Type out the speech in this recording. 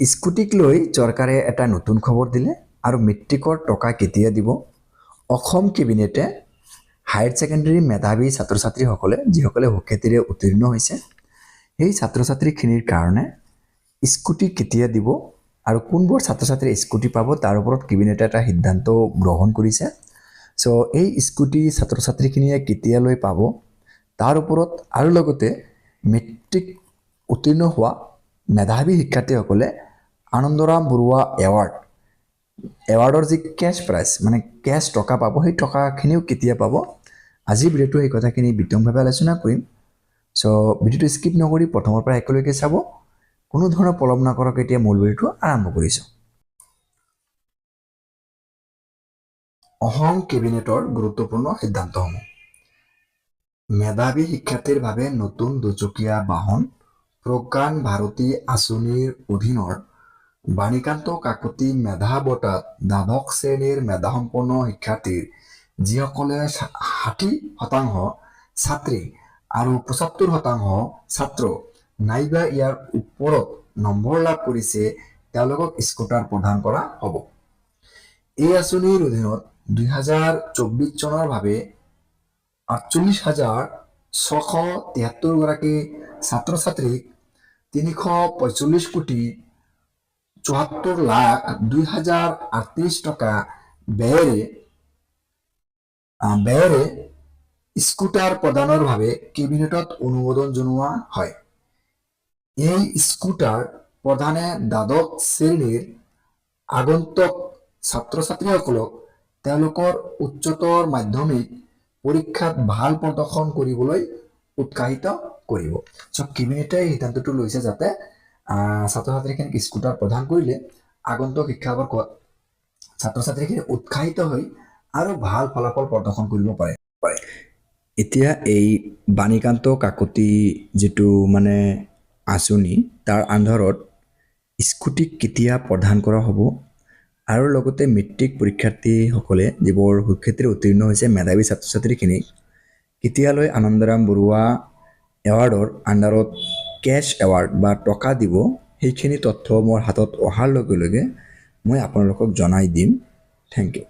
স্কুটিক লৈ চৰকাৰে এটা নতুন খবৰ দিলে আৰু মেট্ৰিকৰ টকা কেতিয়া দিব। অসম কেবিনেটে হায়াৰ ছেকেণ্ডেৰী মেধাৱী ছাত্ৰ ছাত্ৰীসকলে যিসকলে সুখ্যাতিৰে উত্তীৰ্ণ হৈছে সেই ছাত্ৰ ছাত্ৰীখিনিৰ কাৰণে স্কুটি কেতিয়া দিব আৰু কোনবোৰ ছাত্ৰ ছাত্ৰীয়ে স্কুটি পাব তাৰ ওপৰত কেবিনেটে এটা সিদ্ধান্ত গ্ৰহণ কৰিছে। চ' এই স্কুটি ছাত্ৰ ছাত্ৰীখিনিয়ে কেতিয়ালৈ পাব তাৰ ওপৰত আৰু লগতে মেট্ৰিক উত্তীৰ্ণ হোৱা মেধাৱী শিক্ষাৰ্থীসকলে আনন্দৰাম বৰুৱা এৱাৰ্ডৰ যি কেছ প্ৰাইজ মানে কেছ টকা পাব সেই টকাখিনিও কেতিয়া পাব আজি ভিডিঅ'টো এই কথাখিনি বিতংভাৱে আলোচনা কৰিম। চ' ভিডিঅ'টো স্কিপ নকৰি প্ৰথমৰ পৰা একেলগে চাব। কোনো ধৰণৰ পলম নকৰাকৈ এতিয়া মূল ভিডিঅ'টো আৰম্ভ কৰিছোঁ। অসম কেবিনেটৰ গুৰুত্বপূৰ্ণ সিদ্ধান্তসমূহ। মেধাৱী শিক্ষাৰ্থীৰ বাবে নতুন দুচকীয়া বাহন প্ৰজ্ঞান ভাৰতী আঁচনিৰ অধীনৰ বাণীকান্ত কাকতি মেধা বঁটাত দ্বাদশ শ্ৰেণীৰ মেধাসম্পন্ন শিক্ষাৰ্থীৰ যিসকলে 60% ছাত্ৰী আৰু 75% ছাত্ৰ নাইবা ইয়াৰ ওপৰত নম্বৰ লাভ কৰিছে তেওঁলোকক স্কুটাৰ প্ৰদান কৰা হ'ব। এই আঁচনিৰ অধীনত 2024 চনৰ বাবে 48,673 গৰাকী ছাত্ৰ ছাত্ৰীক 375,74,02,038 টকা ব্যয়েৰে স্কুটাৰ প্ৰদানৰ বাবে কেবিনেটত অনুমোদন জনোৱা হয়। এই স্কুটাৰ প্ৰদানে দ্বাদশ শ্ৰেণীৰ আগন্তুক ছাত্ৰ ছাত্ৰীসকলক তেওঁলোকৰ উচ্চতৰ মাধ্যমিক পৰীক্ষাত ভাল প্ৰদৰ্শন কৰিবলৈ উৎসাহিত কৰিব। চ' কেবিনেটে এই সিদ্ধান্তটো লৈছে যাতে ছাত্ৰ ছাত্ৰীখিনিক স্কুটাৰ প্ৰদান কৰিলে আগন্তুক শিক্ষাবৰ্ষত ছাত্ৰ ছাত্ৰীখিনি উৎসাহিত হৈ আৰু ভাল ফলাফল প্ৰদৰ্শন কৰিব পাৰে। এতিয়া এই বাণীকান্ত কাকতি যিটো মানে আঁচনি তাৰ আন্ধাৰত স্কুটি কেতিয়া প্ৰদান কৰা হ'ব আৰু লগতে মেট্ৰিক পৰীক্ষাৰ্থীসকলে যিবোৰ সুখ্যাতিৰে উত্তীৰ্ণ হৈছে মেধাৱী ছাত্ৰ ছাত্ৰীখিনিক কেতিয়ালৈ আনন্দৰাম বৰুৱা এৱাৰ্ডৰ আণ্ডাৰত কেছ এৱাৰ্ড বা টকা দিব সেইখিনি তথ্য মোৰ হাতত অহাৰ লগে লগে মই আপোনালোকক জনাই দিম। Thank U.